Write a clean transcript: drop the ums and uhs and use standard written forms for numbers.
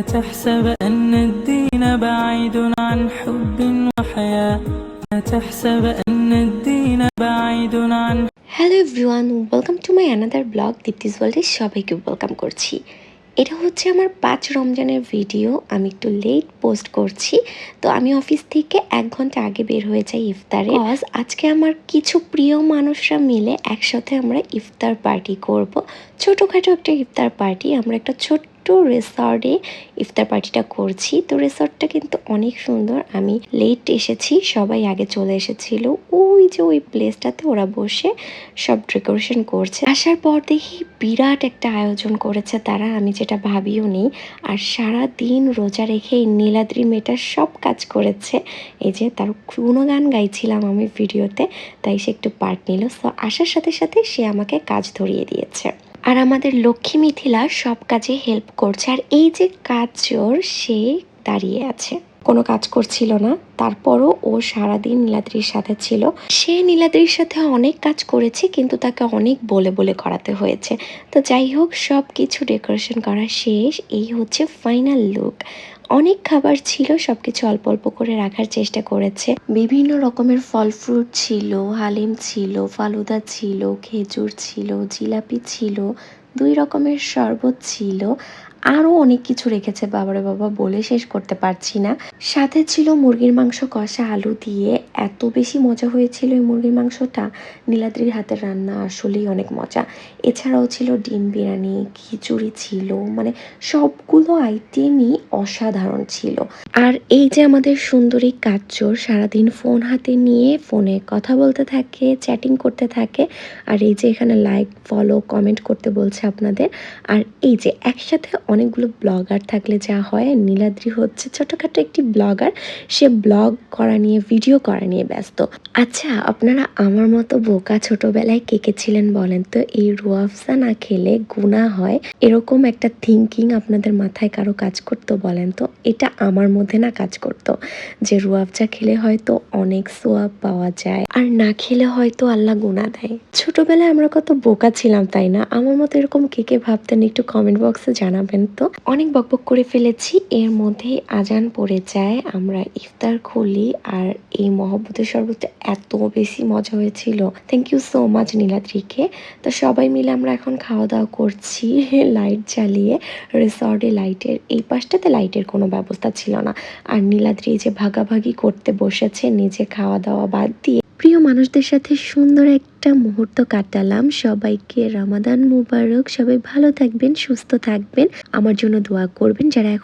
تحسب أن الدين بعيد عن حب وحياة تحسب أن الدين بعيد عن hello everyone, welcome to my another blog. Dipti's ওয়ার্ল্ডে সবাইকে welcome করছি। এটা হচ্ছে আমার 5 রমজানের ভিডিও। আমি একটু লেট পোস্ট করছি, তো আমি অফিস থেকে 1 ঘন্টা আগে বের হয়ে যাই ইফতারে। আজকে আমার কিছু প্রিয় মানুষরা মিলে একসাথে আমরা ইফতার পার্টি করব। ছোটোখাটো একটা ইফতার পার্টি। আমরা একটা ছোট্ট রিসর্টে ইফতার পার্টিটা করছি। তো রিসর্টটা কিন্তু অনেক সুন্দর। আমি লেট এসেছি, সবাই আগে চলে এসেছিল। ওই যে ওই প্লেসটাতে ওরা বসে সব ডেকোরেশন করছে। আসার পর দেখি বিরাট একটা আয়োজন করেছে তারা, আমি যেটা ভাবিও নি। আর সারা দিন রোজা রেখে এই নীলাদ্রি মেয়েটা সব কাজ করেছে। এই যে তার গুণগান গাইছিলাম আমি ভিডিওতে, তাই সে একটু পার্ট নিল। সো আসার সাথে সাথে সে আমাকে কাজ ধরিয়ে দিয়েছে। আর আমাদের লক্ষ্মী মিথিলা সব কাজে হেল্প করছে। আর এই যে কাজর, সে দাঁড়িয়ে আছে, কোনো কাজ করছিল না, তারপরও ও সারাদিন নীলাদ্রির সাথে ছিল। সে নীলাদ্রির সাথে অনেক কাজ করেছে, কিন্তু তাকে অনেক বলে বলে করাতে হয়েছে। তো যাই হোক, সব কিছু ডেকোরেশন করা শেষ। এই হচ্ছে ফাইনাল লুক। অনেক খাবার ছিল, সবকিছু অল্প অল্প করে রাখার চেষ্টা করেছে। বিভিন্ন রকমের ফল ফ্রুট ছিল, হালিম ছিল, ফালুদা ছিল, খেজুর ছিল, জিলাপি ছিল, 2 রকমের শরবত ছিল, আরও অনেক কিছু রেখেছে। বাবারে বাবা, বলে শেষ করতে পারছি না। সাথে ছিল মুরগির মাংস কষা আলু দিয়ে। এত বেশি মজা হয়েছিল এই মুরগির মাংসটা। নীলাদ্রির হাতের রান্না আসলেই অনেক মজা। এছাড়াও ছিল ডিম বিরিয়ানি, খিচুড়ি ছিল, মানে সবগুলো আইটেমই অসাধারণ ছিল। আর এই যে আমাদের সুন্দরী কাচ্চর সারাদিন ফোন হাতে নিয়ে ফোনে কথা বলতে থাকে, চ্যাটিং করতে থাকে। আর এই যে এখানে লাইক, ফলো, কমেন্ট করতে বলছে আপনাদের। আর এই যে একসাথে অনেকগুলো ব্লগার থাকলে যা হয়, নীলাদ্রি হচ্ছে ছোটোখাটো একটি ব্লগার। সে ব্লগ করা নিয়ে, ভিডিও করা নিয়ে ব্যস্ত। আচ্ছা, আপনারা আমার মতো বোকা ছোটবেলায় কে কে ছিলেন বলেন তো? এই রুয়াফজা না খেলে গুনাহ হয়, এরকম একটা থিঙ্কিং আপনাদের মাথায় কারো কাজ করতো বলেন তো? এটা আমার মধ্যে না কাজ করতো, যে রুয়াফজা খেলে হয়তো অনেক সোয়াব পাওয়া যায়, আর না খেলে হয়তো আল্লাহ গুনাহ দেয়। ছোটবেলায় আমরা কত বোকা ছিলাম, তাই না? আমার মতো এরকম কে কে ভাবতেন একটু কমেন্ট বক্সে জানাবেন তো। অনেক বকবক করে ফেলেছি, এর মধ্যেই আজান পড়ে যায়। আমরা ইফতার খুলি, আর এই মহব্বতের শরবতে এত বেশি মজা হয়েছিল। থ্যাংক ইউ সো মাচ নীলাদ্রিকে। তো সবাই মিলে আমরা এখন খাওয়া দাওয়া করছি লাইট জ্বালিয়ে। রিসর্টে লাইটের এই পাশটাতে লাইটের কোনো ব্যবস্থা ছিল না। আর নীলাদ্রি যে ভাগাভাগি করতে বসেছে নিজে খাওয়া দাওয়া বাদ দিয়ে। প্রিয় মানুষদের সাথে সুন্দর একটা মুহূর্ত কাটালাম। সবাইকে রমাদান মুবারক। সবাই ভালো থাকবেন, সুস্থ থাকবেন, আমার জন্য দোয়া করবেন। যারা